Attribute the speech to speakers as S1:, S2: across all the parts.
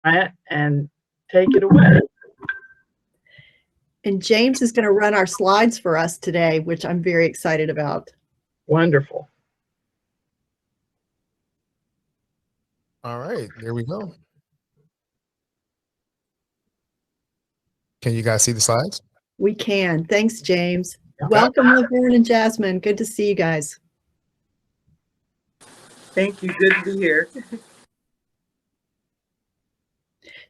S1: and take it away.
S2: And James is going to run our slides for us today, which I'm very excited about.
S1: Wonderful.
S3: All right, there we go. Can you guys see the slides?
S2: We can. Thanks, James.
S3: Okay.
S2: Welcome, Laverne and Jasmine. Good to see you guys.
S4: Thank you. Good to be here.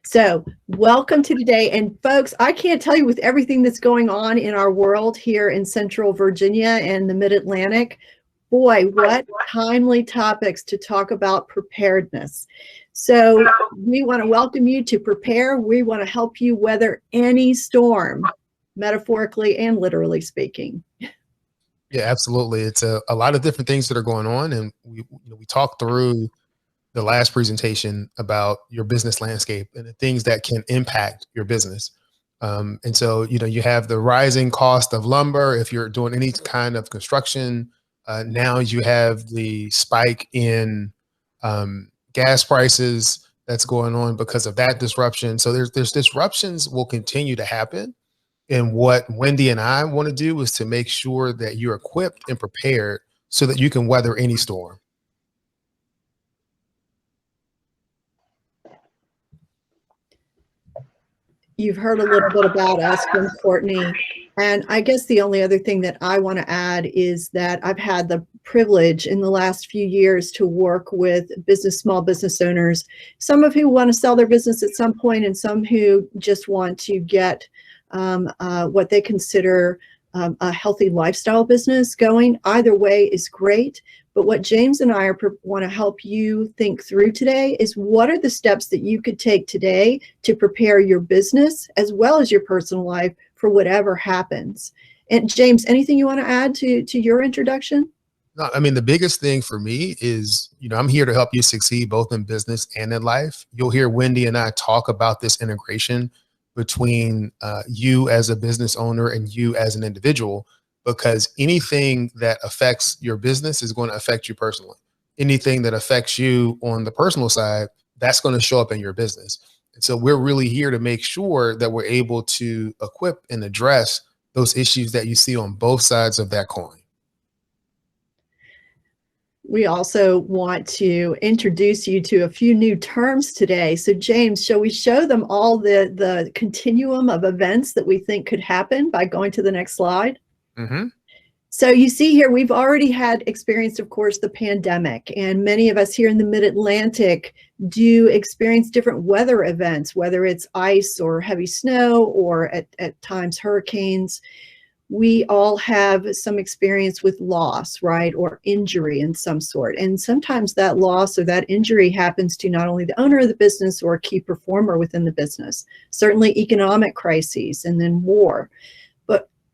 S2: So welcome to today. And folks, I can't tell you, with everything that's going on in our world here in Central Virginia and the Mid-Atlantic, boy, what timely topics to talk about preparedness. So we want to welcome you to Prepare. We want to help you weather any storm, metaphorically and literally speaking.
S3: Yeah, absolutely. It's a lot of different things that are going on. And we talked through the last presentation about your business landscape and the things that can impact your business. And so, you have the rising cost of lumber. If you're doing any kind of construction, now you have the spike in gas prices that's going on because of that disruption. So there's disruptions will continue to happen. And what Wendy and I want to do is to make sure that you're equipped and prepared so that you can weather any storm.
S2: You've heard a little bit about us from Courtney. And I guess the only other thing that I want to add is that I've had the privilege in the last few years to work with small business owners, some of who want to sell their business at some point and some who just want to get what they consider a healthy lifestyle business going. Either way is great. But what James and I want to help you think through today is, what are the steps that you could take today to prepare your business as well as your personal life for whatever happens. And James, anything you want to add to your introduction?
S3: No, I mean, the biggest thing for me is, I'm here to help you succeed both in business and in life. You'll hear Wendy and I talk about this integration between you as a business owner and you as an individual, because anything that affects your business is going to affect you personally. Anything that affects you on the personal side, that's going to show up in your business. And so we're really here to make sure that we're able to equip and address those issues that you see on both sides of that coin.
S2: We also want to introduce you to a few new terms today. So James, shall we show them all the continuum of events that we think could happen by going to the next slide?
S3: Mm-hmm.
S2: So you see here, we've already had experienced, of course, the pandemic, and many of us here in the Mid-Atlantic do experience different weather events, whether it's ice or heavy snow or at times hurricanes. We all have some experience with loss, right, or injury in some sort. And sometimes that loss or that injury happens to not only the owner of the business or a key performer within the business, certainly economic crises and then war.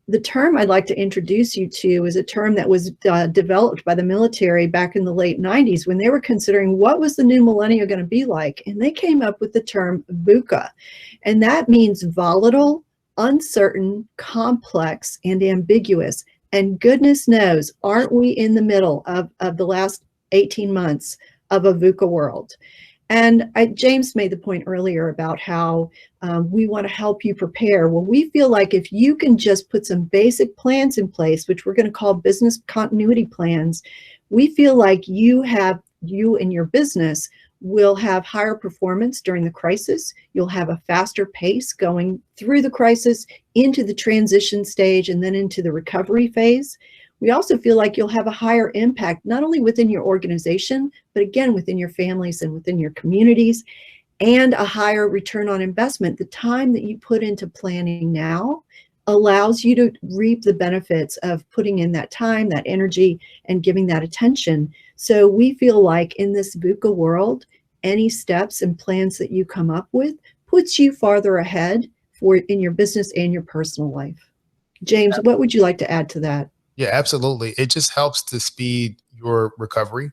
S2: The term I'd like to introduce you to is a term that was developed by the military back in the late 90s when they were considering what was the new millennium going to be like. And they came up with the term VUCA. And that means volatile, uncertain, complex, and ambiguous. And goodness knows, aren't we in the middle of the last 18 months of a VUCA world? And James made the point earlier about how we want to help you prepare. Well, we feel like if you can just put some basic plans in place, which we're going to call business continuity plans, we feel like you and your business will have higher performance during the crisis. You'll have a faster pace going through the crisis into the transition stage and then into the recovery phase. We also feel like you'll have a higher impact, not only within your organization, but again, within your families and within your communities, and a higher return on investment. The time that you put into planning now allows you to reap the benefits of putting in that time, that energy, and giving that attention. So we feel like in this VUCA world, any steps and plans that you come up with puts you farther ahead in your business and your personal life. James, what would you like to add to that?
S3: Yeah, absolutely. It just helps to speed your recovery.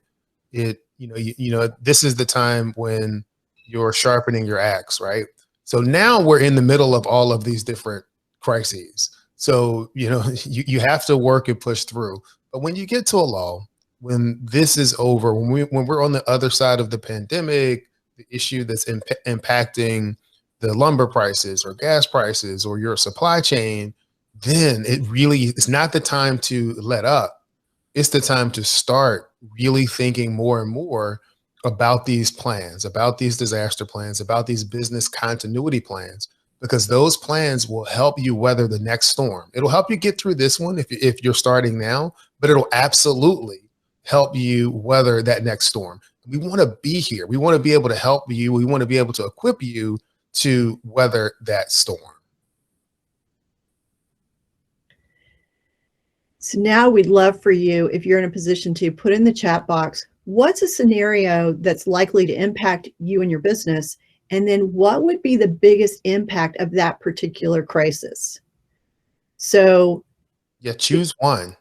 S3: This is the time when you're sharpening your axe, right? So now we're in the middle of all of these different crises. So, you have to work and push through. But when you get to a lull, when this is over, when we're on the other side of the pandemic, the issue that's impacting the lumber prices or gas prices or your supply chain, then it really is not the time to let up. It's the time to start really thinking more and more about these plans, about these disaster plans, about these business continuity plans, because those plans will help you weather the next storm. It'll help you get through this one if you're starting now, but it'll absolutely help you weather that next storm. We want to be here. We want to be able to help you. We want to be able to equip you to weather that storm.
S2: So now we'd love for you, if you're in a position to put in the chat box, what's a scenario that's likely to impact you and your business? And then what would be the biggest impact of that particular crisis? So
S3: yeah, choose one.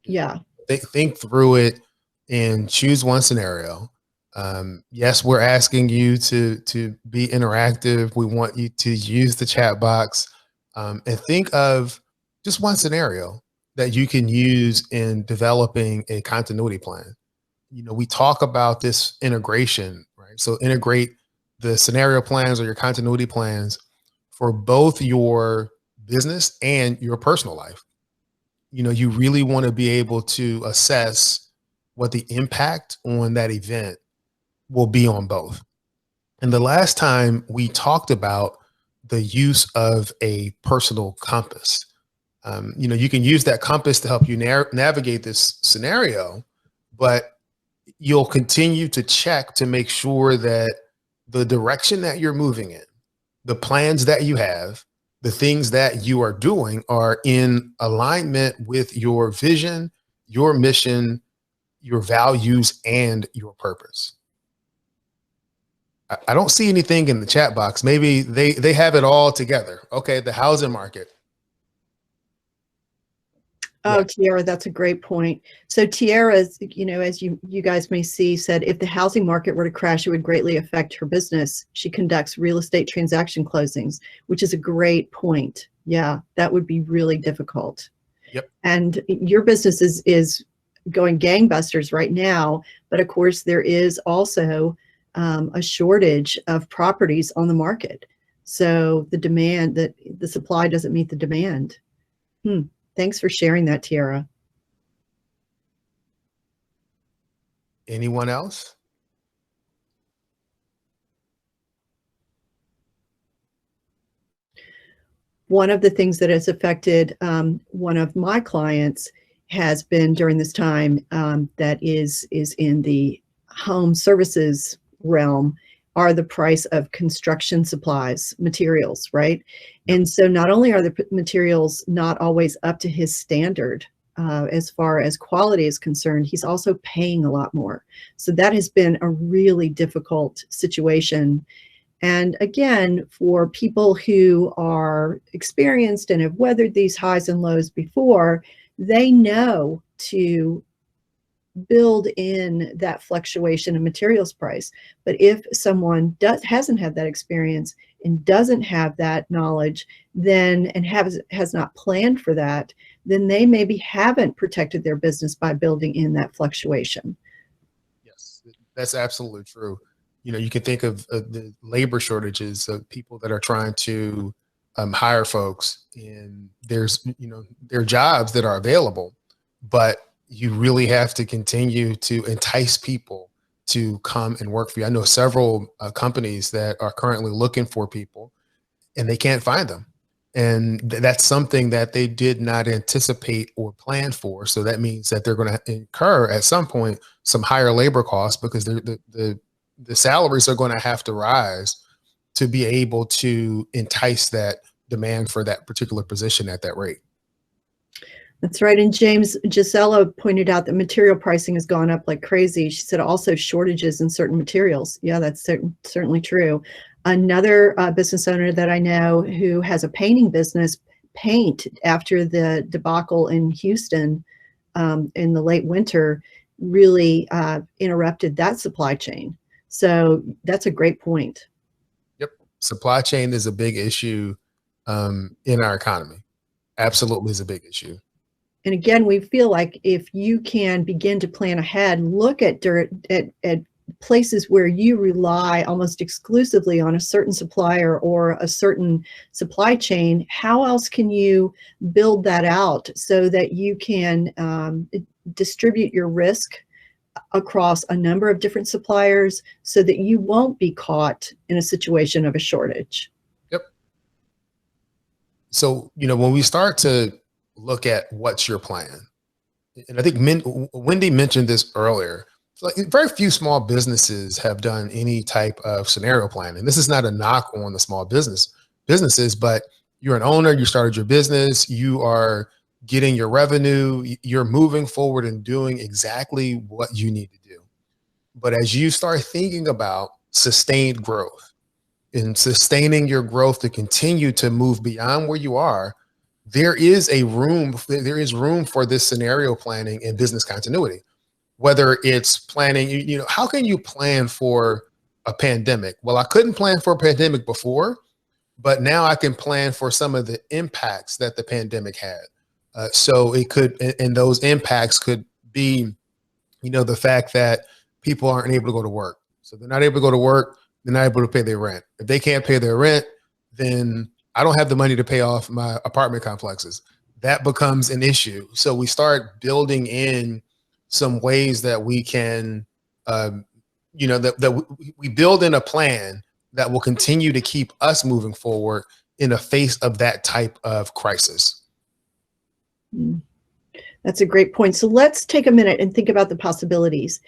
S2: Yeah.
S3: Think through it and choose one scenario. Yes, we're asking you to be interactive. We want you to use the chat box and think of just one scenario that you can use in developing a continuity plan. We talk about this integration, right? So integrate the scenario plans or your continuity plans for both your business and your personal life. You really want to be able to assess what the impact on that event will be on both. And the last time we talked about the use of a personal compass. You can use that compass to help you navigate this scenario, but you'll continue to check to make sure that the direction that you're moving in, the plans that you have, the things that you are doing are in alignment with your vision, your mission, your values, and your purpose. I don't see anything in the chat box. Maybe they have it all together. Okay, the housing market.
S2: Oh, yeah. Tiara, that's a great point. So Tiara, as you guys may see, said if the housing market were to crash, it would greatly affect her business. She conducts real estate transaction closings, which is a great point. Yeah, that would be really difficult.
S3: Yep.
S2: And your business is going gangbusters right now, but of course there is also a shortage of properties on the market. So the supply doesn't meet the demand. Thanks for sharing that, Tiara.
S3: Anyone else?
S2: One of the things that has affected one of my clients has been during this time that is in the home services realm are the price of construction supplies, materials, right? And so not only are the materials not always up to his standard as far as quality is concerned, he's also paying a lot more. So that has been a really difficult situation. And again, for people who are experienced and have weathered these highs and lows before, they know to build in that fluctuation in materials price. But if someone hasn't had that experience and doesn't have that knowledge, then and has not planned for that, then they maybe haven't protected their business by building in that fluctuation.
S3: Yes, that's absolutely true. You can think of the labor shortages of people that are trying to hire folks, and there's there are jobs that are available, but you really have to continue to entice people to come and work for you. I know several companies that are currently looking for people and they can't find them. And that's something that they did not anticipate or plan for. So that means that they're going to incur at some point some higher labor costs because the salaries are going to have to rise to be able to entice that demand for that particular position at that rate.
S2: That's right. And Gisela pointed out that material pricing has gone up like crazy. She said also shortages in certain materials. Yeah, that's certainly true. Another business owner that I know who has a painting business, paint after the debacle in Houston in the late winter really interrupted that supply chain. So that's a great point.
S3: Yep. Supply chain is a big issue in our economy. Absolutely is a big issue.
S2: And again, we feel like if you can begin to plan ahead, look at places where you rely almost exclusively on a certain supplier or a certain supply chain, how else can you build that out so that you can distribute your risk across a number of different suppliers so that you won't be caught in a situation of a shortage?
S3: Yep. So, when we start to look at what's your plan, and I think Wendy mentioned this earlier, like very few small businesses have done any type of scenario planning. This is not a knock on the small businesses, but you're an owner, you started your business, you are getting your revenue, you're moving forward and doing exactly what you need to do. But as you start thinking about sustained growth and sustaining your growth to continue to move beyond where you are, there is room for this scenario planning and business continuity. Whether it's planning, how can you plan for a pandemic? Well, I couldn't plan for a pandemic before, but now I can plan for some of the impacts that the pandemic had. So it could, and those impacts could be, the fact that people aren't able to go to work. So they're not able to go to work. They're not able to pay their rent. If they can't pay their rent, then I don't have the money to pay off my apartment complexes. That becomes an issue. So we start building in some ways that we can, that we build in a plan that will continue to keep us moving forward in the face of that type of crisis.
S2: That's a great point. So let's take a minute and think about the possibilities.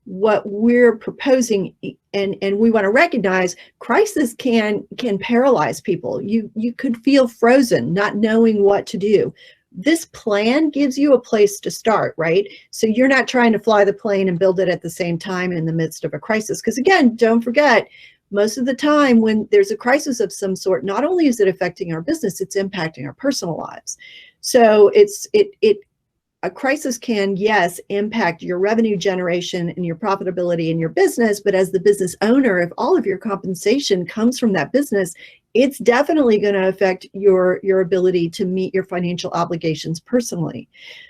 S2: What we're proposing, and we want to recognize, crisis can paralyze people. You could feel frozen, not knowing what to do. This plan gives you a place to start, right? So you're not trying to fly the plane and build it at the same time in the midst of a crisis. Because again, don't forget, most of the time when there's a crisis of some sort, not only is it affecting our business, it's impacting our personal lives. So a crisis can, yes, impact your revenue generation and your profitability in your business, but as the business owner, if all of your compensation comes from that business, it's definitely going to affect your ability to meet your financial obligations personally.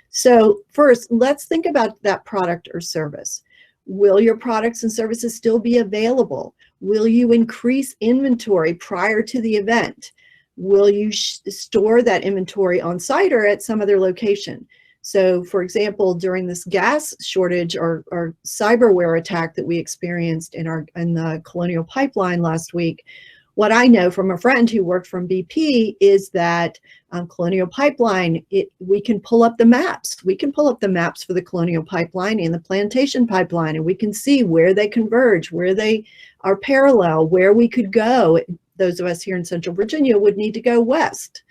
S2: So first, let's think about that product or service. Will your products and services still be available? Will you increase inventory prior to the event? Will you store that inventory on site or at some other location? So for example, during this gas shortage or cyberware attack that we experienced in the Colonial Pipeline last week, what I know from a friend who worked from BP is that Colonial Pipeline, we can pull up the maps. We can pull up the maps for the Colonial Pipeline and the Plantation Pipeline, and we can see where they converge, where they are parallel, where we could go. Those of us here in Central Virginia would need to go west.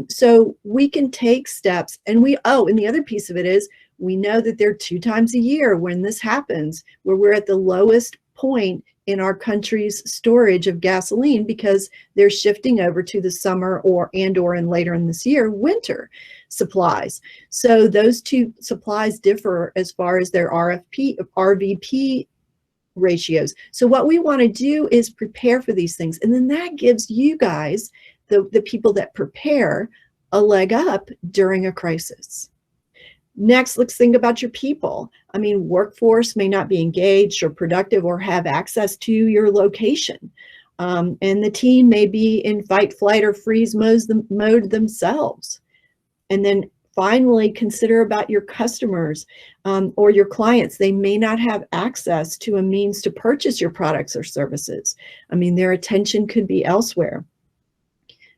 S2: So we can take steps, and and the other piece of it is we know that there are 2 times a year when this happens, where we're at the lowest point in our country's storage of gasoline because they're shifting over to the summer or in later in this year, winter supplies. So those 2 supplies differ as far as their RVP ratios. So what we want to do is prepare for these things. And then that gives you guys, the people that prepare, a leg up during a crisis. Next, let's think about your people. I mean, workforce may not be engaged or productive or have access to your location. And the team may be in fight, flight, or freeze mode themselves. And then finally, consider about your customers or your clients. They may not have access to a means to purchase your products or services. I mean, their attention could be elsewhere.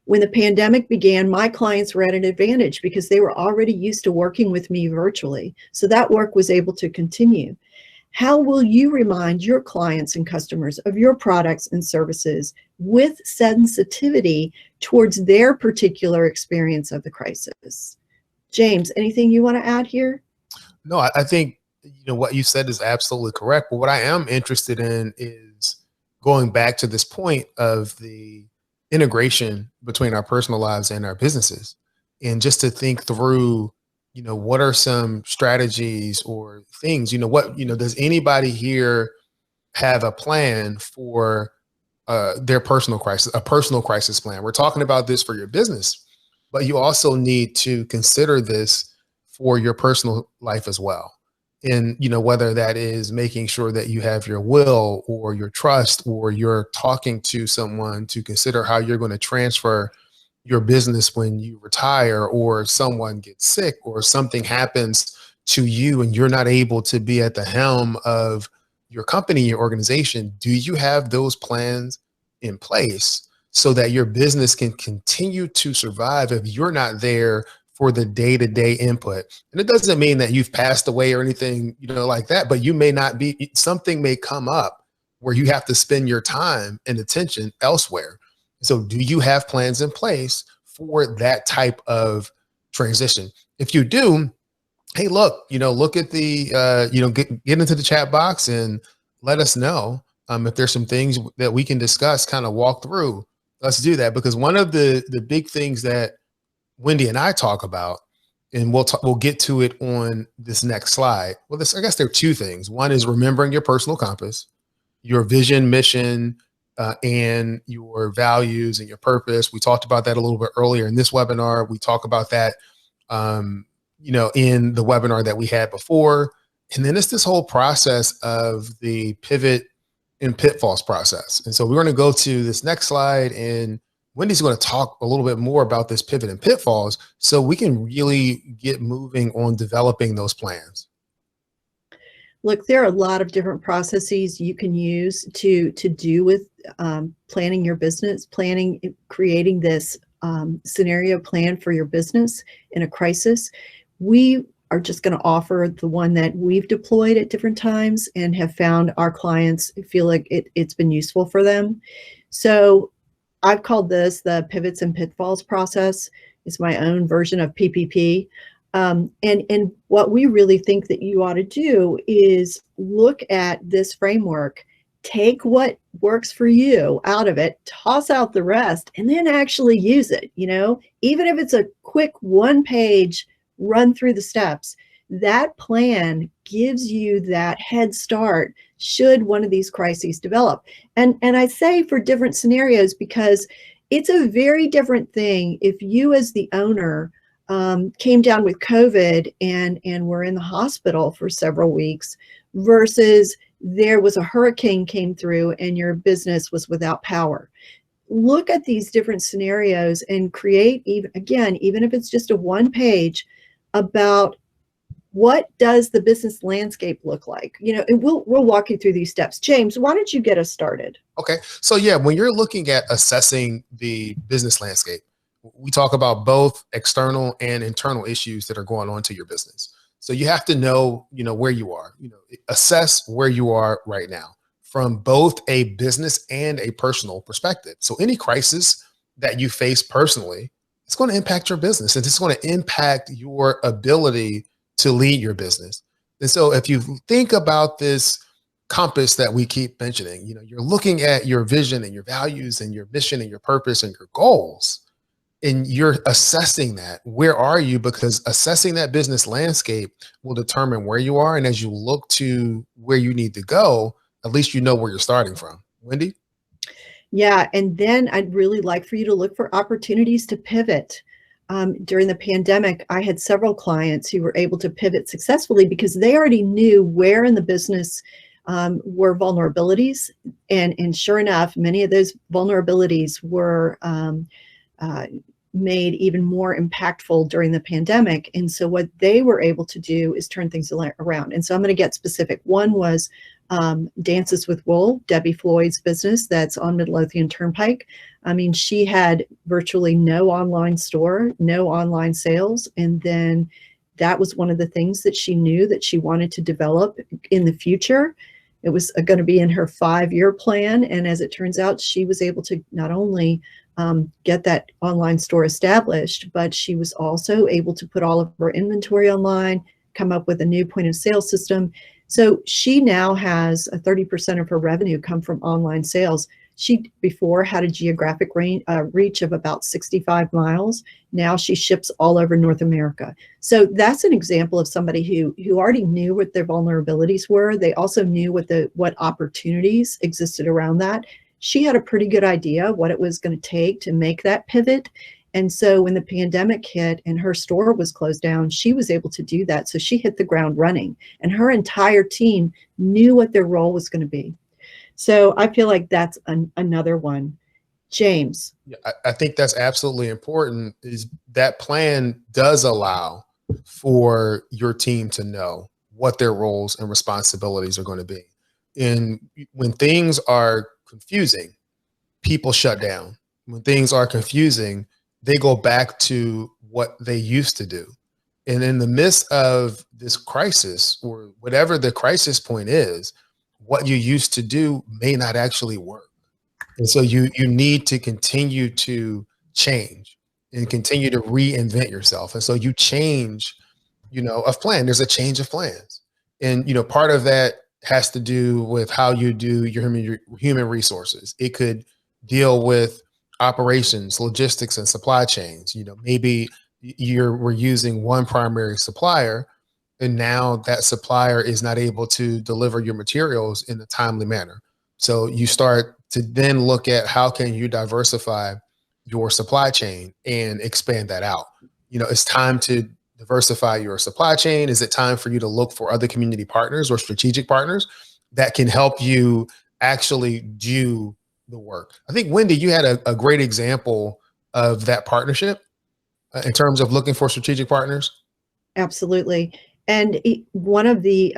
S2: When the pandemic began, my clients were at an advantage because they were already used to working with me virtually. So that work was able to continue. How will you remind your clients and customers of your products and services with sensitivity towards their particular experience of the crisis? James, anything you want to add here?
S3: No, I think what you said is absolutely correct. But what I am interested in is going back to this point of the integration between our personal lives and our businesses, and just to think through, what are some strategies or things, does anybody here have a plan for their personal crisis, a personal crisis plan? We're talking about this for your business, but you also need to consider this for your personal life as well. And, whether that is making sure that you have your will or your trust, or you're talking to someone to consider how you're going to transfer your business when you retire, or someone gets sick, or something happens to you and you're not able to be at the helm of your company, your organization. Do you have those plans in place so that your business can continue to survive if you're not there for the day-to-day input? And it doesn't mean that you've passed away or anything, like that, but you may not be, something may come up where you have to spend your time and attention elsewhere. So do you have plans in place for that type of transition? If you do, hey, look at the, get into the chat box and let us know if there's some things that we can discuss, kind of walk through. Let's do that, because one of the big things that Wendy and I talk about, and we'll get to it on this next slide. Well, I guess there are two things. One is remembering your personal compass, your vision, mission, and your values and your purpose. We talked about that a little bit earlier in this webinar. We talk about that, in the webinar that we had before. And then it's this whole process of the pivot and pitfalls process. And so we're going to go to this next slide, and Wendy's going to talk a little bit more about this pivot and pitfalls so we can really get moving on developing those plans.
S2: Look, there are a lot of different processes you can use to do with planning your business, creating this scenario plan for your business in a crisis. We are just going to offer the one that we've deployed at different times and have found our clients feel like it's been useful for them. So I've called this the pivots and pitfalls process. It's my own version of PPP. And what we really think that you ought to do is look at this framework, take what works for you out of it, toss out the rest, and then actually use it. Even if it's a quick one-page run through the steps, that plan gives you that head start should one of these crises develop. And I say for different scenarios, because it's a very different thing if you as the owner came down with COVID and were in the hospital for several weeks versus there was a hurricane came through and your business was without power. Look at these different scenarios and create, even if it's just a one page, about what does the business landscape look like? And we'll walk you through these steps. James, why don't you get us started?
S3: Okay. So yeah, when you're looking at assessing the business landscape, we talk about both external and internal issues that are going on to your business. So you have to know, where you are, assess where you are right now from both a business and a personal perspective. So any crisis that you face personally, it's going to impact your business, and it's going to impact your ability to lead your business. And so if you think about this compass that we keep mentioning, you're looking at your vision and your values and your mission and your purpose and your goals, and you're assessing that. Where are you? Because assessing that business landscape will determine where you are. And as you look to where you need to go, at least you know where you're starting from. Wendy?
S2: Yeah, and then I'd really like for you to look for opportunities to pivot. During the pandemic, I had several clients who were able to pivot successfully because they already knew where in the business were vulnerabilities. And sure enough, many of those vulnerabilities were made even more impactful during the pandemic. And so what they were able to do is turn things around. And so I'm going to get specific. One was Dances with Wool, Debbie Floyd's business that's on Midlothian Turnpike. I mean, she had virtually no online store, no online sales. And then that was one of the things that she knew that she wanted to develop in the future. It was going to be in her 5-year plan. And as it turns out, she was able to not only get that online store established, but she was also able to put all of her inventory online, come up with a new point of sale system. So she now has 30% of her revenue come from online sales. She before had a geographic reach of about 65 miles. Now she ships all over North America. So that's an example of somebody who already knew what their vulnerabilities were. They also knew what opportunities existed around that. She had a pretty good idea what it was going to take to make that pivot. And so when the pandemic hit and her store was closed down, she was able to do that. So she hit the ground running, and her entire team knew what their role was going to be. So I feel like that's another one. James.
S3: Yeah, I think that's absolutely important, is that plan does allow for your team to know what their roles and responsibilities are going to be. And when things are confusing, people shut down. When things are confusing, they go back to what they used to do. And in the midst of this crisis, or whatever the crisis point is, what you used to do may not actually work. And so you need to continue to change and continue to reinvent yourself. And so you change, of plan. There's a change of plans. And, part of that has to do with how you do your human resources. It could deal with operations, logistics, and supply chains. Maybe we're using one primary supplier, and now that supplier is not able to deliver your materials in a timely manner. So you start to then look at how can you diversify your supply chain and expand that out. It's time to diversify your supply chain. Is it time for you to look for other community partners or strategic partners that can help you actually do the work? I think, Wendy, you had a great example of that partnership in terms of looking for strategic partners.
S2: Absolutely. And one of the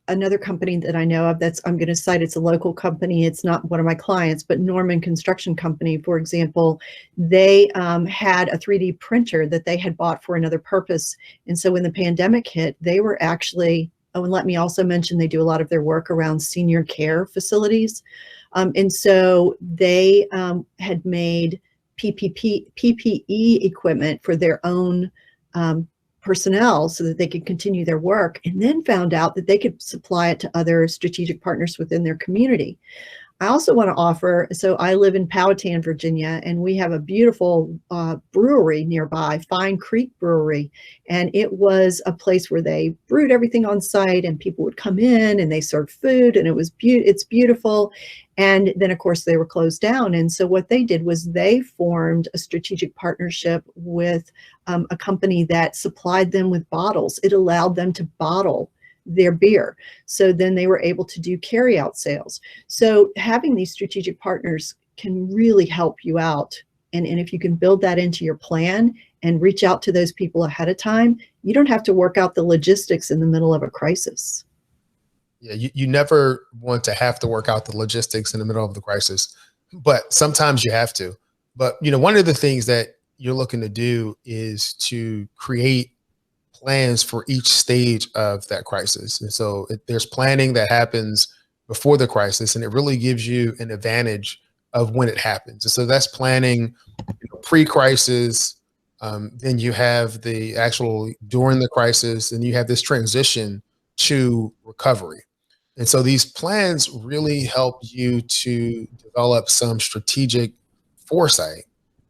S2: another company that I know of, I'm going to cite, it's a local company. It's not one of my clients, but Norman Construction Company, for example, they had a 3D printer that they had bought for another purpose. And so when the pandemic hit, they were actually, oh, and let me also mention, they do a lot of their work around senior care facilities. And so they had made PPE equipment for their own personnel so that they could continue their work, and then found out that they could supply it to other strategic partners within their community. I also want to offer, so I live in Powhatan, Virginia, and we have a beautiful brewery nearby, Fine Creek Brewery. And it was a place where they brewed everything on site, and people would come in and they served food, and it's beautiful. And then, of course, they were closed down. And so what they did was they formed a strategic partnership with a company that supplied them with bottles. It allowed them to bottle their beer. So then they were able to do carryout sales. So having these strategic partners can really help you out. And if you can build that into your plan and reach out to those people ahead of time, you don't have to work out the logistics in the middle of a crisis.
S3: Yeah, you never want to have to work out the logistics in the middle of the crisis, but sometimes you have to. But, one of the things that you're looking to do is to create plans for each stage of that crisis. And so there's planning that happens before the crisis, and it really gives you an advantage of when it happens. And so that's planning pre-crisis. Then you have the actual during the crisis, and you have this transition to recovery. And so these plans really help you to develop some strategic foresight.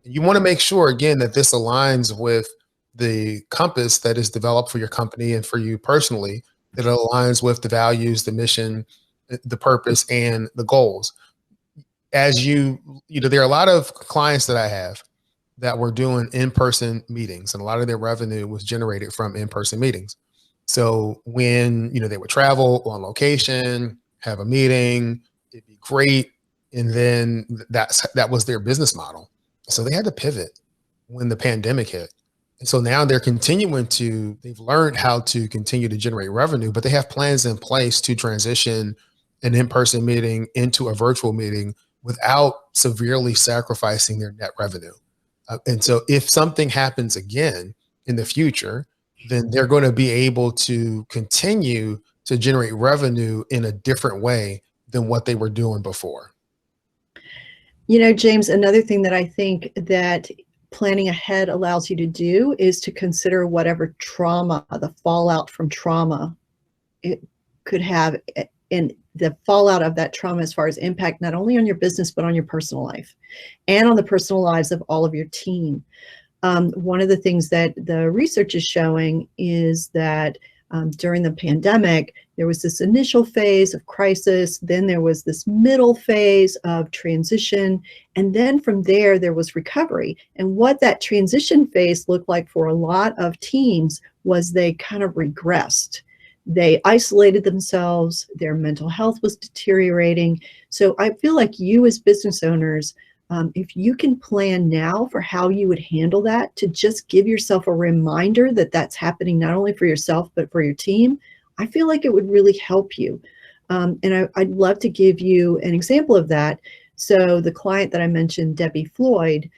S3: And you want to make sure, again, that this aligns with the compass that is developed for your company and for you personally, that aligns with the values, the mission, the purpose, and the goals. As there are a lot of clients that I have that were doing in-person meetings, and a lot of their revenue was generated from in-person meetings. So when, they would travel on location, have a meeting, it'd be great. And then that was their business model. So they had to pivot when the pandemic hit. And so now they've learned how to continue to generate revenue, but they have plans in place to transition an in-person meeting into a virtual meeting without severely sacrificing their net revenue. And so if something happens again in the future, then they're going to be able to continue to generate revenue in a different way than what they were doing before.
S2: James, another thing that I think that planning ahead allows you to do is to consider whatever trauma, the fallout from trauma it could have, and the fallout of that trauma as far as impact, not only on your business, but on your personal life and on the personal lives of all of your team. One of the things that the research is showing is that during the pandemic, there was this initial phase of crisis, then there was this middle phase of transition, and then from there was recovery. And what that transition phase looked like for a lot of teams was they kind of regressed. They isolated themselves, their mental health was deteriorating. So I feel like you as business owners, if you can plan now for how you would handle that, to just give yourself a reminder that that's happening not only for yourself, but for your team, I feel like it would really help you. And I'd love to give you an example of that. So the client that I mentioned, Debbie Floyd,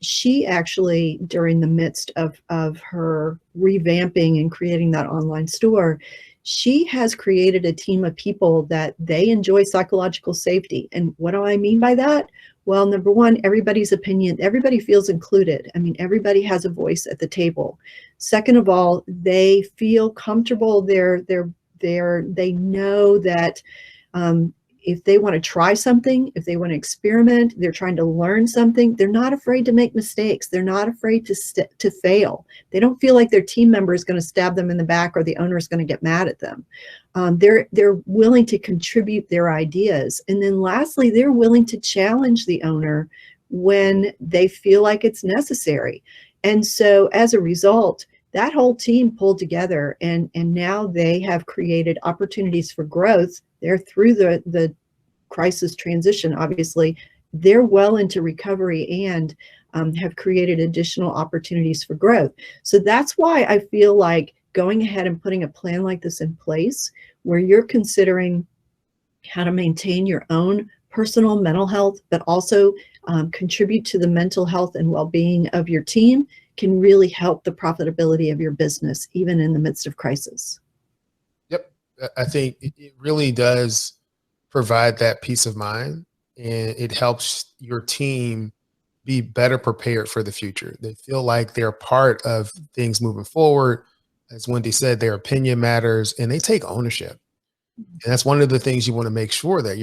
S2: she actually, during the midst of her revamping and creating that online store, she has created a team of people that they enjoy psychological safety. And what do I mean by that? Well, number one, everybody's opinion, everybody feels included. I mean, everybody has a voice at the table. Second of all, they feel comfortable. They know that if they want to try something, if they want to experiment, they're trying to learn something, they're not afraid to make mistakes. They're not afraid to fail. They don't feel like their team member is going to stab them in the back or the owner is going to get mad at them. They're willing to contribute their ideas. And then lastly, they're willing to challenge the owner when they feel like it's necessary. And so as a result, that whole team pulled together, and now they have created opportunities for growth. They're through the crisis transition, obviously. They're well into recovery and have created additional opportunities for growth. So that's why I feel like going ahead and putting a plan like this in place, where you're considering how to maintain your own personal mental health, but also contribute to the mental health and well-being of your team, can really help the profitability of your business, even in the midst of crisis.
S3: Yep. I think it really does provide that peace of mind, and it helps your team be better prepared for the future. They feel like they're part of things moving forward. As Wendy said, their opinion matters, and they take ownership. And that's one of the things you want to make sure that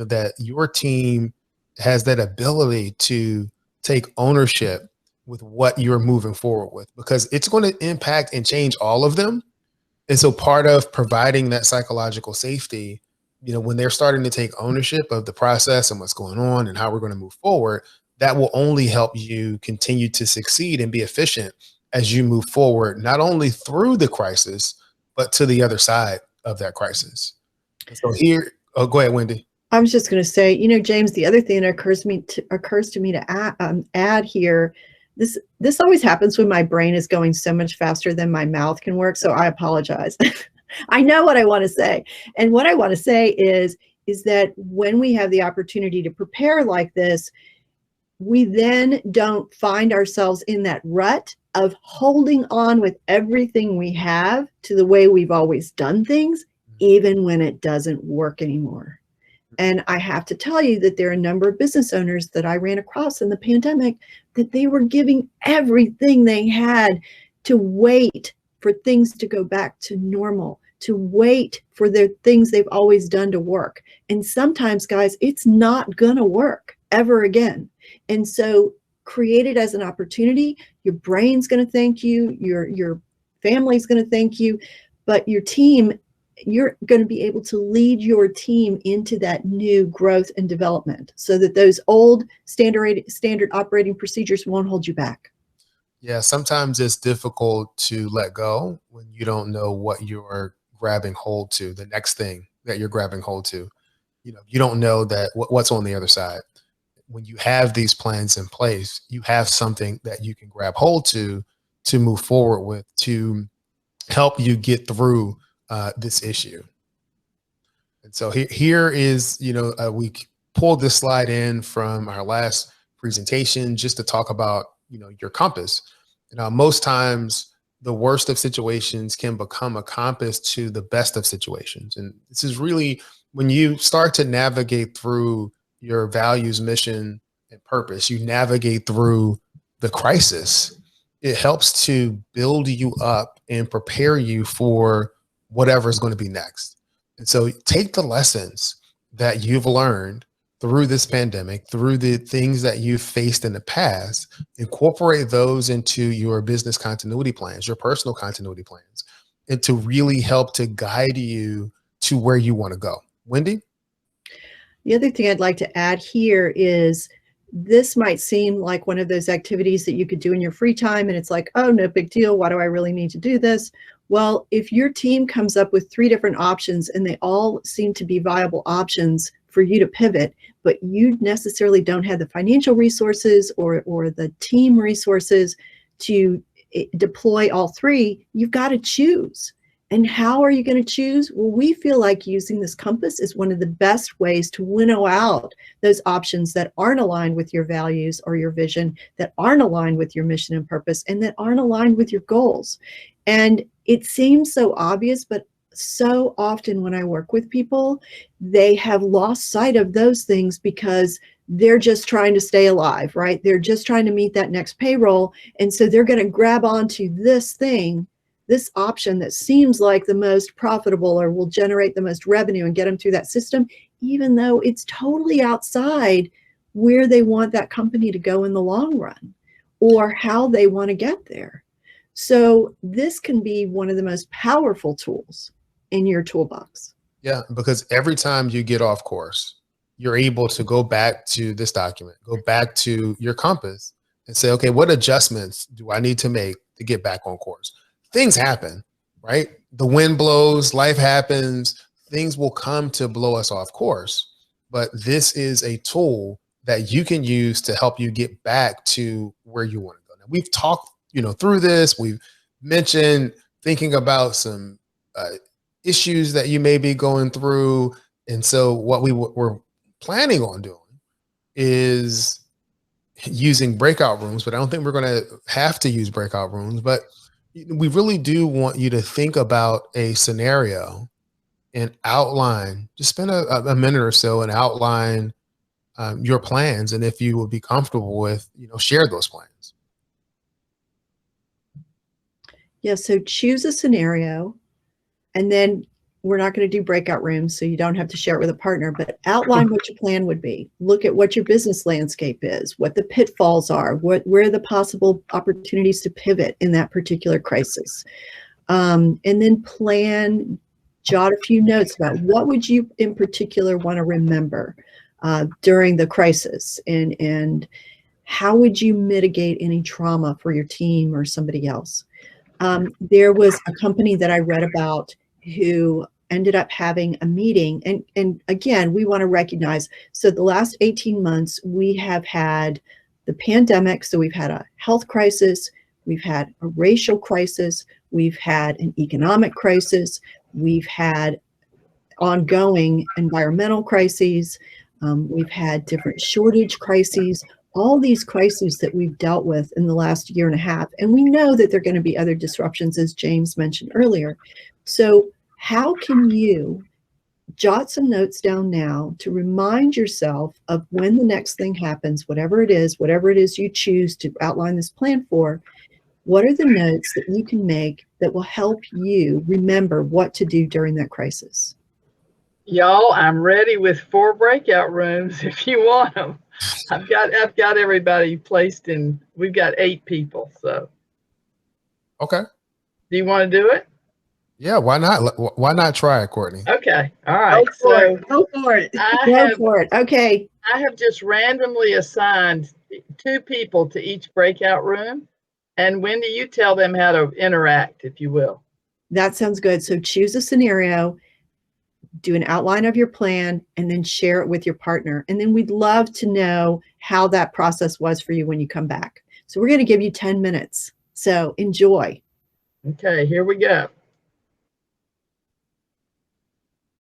S3: that your team has that ability to take ownership with what you're moving forward with, because it's going to impact and change all of them. And so part of providing that psychological safety, when they're starting to take ownership of the process and what's going on and how we're going to move forward, that will only help you continue to succeed and be efficient as you move forward, not only through the crisis, but to the other side of that crisis. So go ahead, Wendy.
S2: I was just going to say, James, the other thing that occurs to me to add here, this always happens when my brain is going so much faster than my mouth can work. So I apologize. I know what I want to say. And what I want to say is that when we have the opportunity to prepare like this, we then don't find ourselves in that rut of holding on with everything we have to the way we've always done things, even when it doesn't work anymore. And I have to tell you that there are a number of business owners that I ran across in the pandemic that they were giving everything they had to wait for things to go back to normal, to wait for the things they've always done to work. And sometimes, guys, it's not going to work ever again. And so create it as an opportunity. Your brain's going to thank you. Your family's going to thank you. But your team, you're going to be able to lead your team into that new growth and development so that those old standard operating procedures won't hold you back.
S3: Yeah, sometimes it's difficult to let go when you don't know what you're grabbing hold to, the next thing that you're grabbing hold to. You don't know that what's on the other side. When you have these plans in place, you have something that you can grab hold to move forward with, to help you get through this issue. And so here is, we pulled this slide in from our last presentation just to talk about, your compass. Most times the worst of situations can become a compass to the best of situations. And this is really when you start to navigate through your values, mission, and purpose, you navigate through the crisis. It helps to build you up and prepare you for whatever is going to be next. And so take the lessons that you've learned through this pandemic, through the things that you've faced in the past, incorporate those into your business continuity plans, your personal continuity plans, and to really help to guide you to where you want to go. Wendy?
S2: The other thing I'd like to add here is this might seem like one of those activities that you could do in your free time, and it's like, oh, no big deal. Why do I really need to do this? Well, if your team comes up with 3 different options and they all seem to be viable options for you to pivot, but you necessarily don't have the financial resources or the team resources to deploy all 3, you've got to choose. And how are you going to choose? Well, we feel like using this compass is one of the best ways to winnow out those options that aren't aligned with your values or your vision, that aren't aligned with your mission and purpose, and that aren't aligned with your goals. And it seems so obvious, but so often when I work with people, they have lost sight of those things because they're just trying to stay alive, right? They're just trying to meet that next payroll. And so they're going to grab onto this thing, this option that seems like the most profitable or will generate the most revenue and get them through that system, even though it's totally outside where they want that company to go in the long run or how they want to get there. So this can be one of the most powerful tools in your toolbox.
S3: Yeah, because every time you get off course, you're able to go back to this document, go back to your compass and say, okay, what adjustments do I need to make to get back on course? Things happen, right? The wind blows, life happens, things will come to blow us off course. But this is a tool that you can use to help you get back to where you want to go. Now, we've talked, through this, we've mentioned thinking about some issues that you may be going through. And so what we're planning on doing is using breakout rooms, but I don't think we're going to have to use breakout rooms, but we really do want you to think about a scenario and outline, just spend a minute or so and outline your plans. And if you would be comfortable with, share those plans.
S2: Yeah, so choose a scenario, and then we're not going to do breakout rooms, so you don't have to share it with a partner, but outline what your plan would be. Look at what your business landscape is, what the pitfalls are, where are the possible opportunities to pivot in that particular crisis. And then plan, jot a few notes about what would you in particular want to remember during the crisis, and how would you mitigate any trauma for your team or somebody else. There was a company that I read about who ended up having a meeting. And again, we want to recognize, so the last 18 months, we have had the pandemic. So we've had a health crisis, we've had a racial crisis, we've had an economic crisis, we've had ongoing environmental crises, we've had different shortage crises, all these crises that we've dealt with in the last year and a half. And we know that there are going to be other disruptions, as James mentioned earlier. So how can you jot some notes down now to remind yourself of when the next thing happens, whatever it is you choose to outline this plan for, what are the notes that you can make that will help you remember what to do during that crisis?
S1: Y'all, I'm ready with 4 breakout rooms if you want them. I've got everybody placed in. We've got 8 people. So,
S3: okay.
S1: Do you want to do it?
S3: Yeah, why not? Why not try it, Courtney?
S1: Okay, all right.
S2: Go for it. Okay.
S1: I have just randomly assigned 2 people to each breakout room, and Wendy, you tell them how to interact, if you will.
S2: That sounds good. So choose a scenario, do an outline of your plan, and then share it with your partner. And then we'd love to know how that process was for you when you come back. So we're going to give you 10 minutes. So enjoy.
S1: Okay, here we go.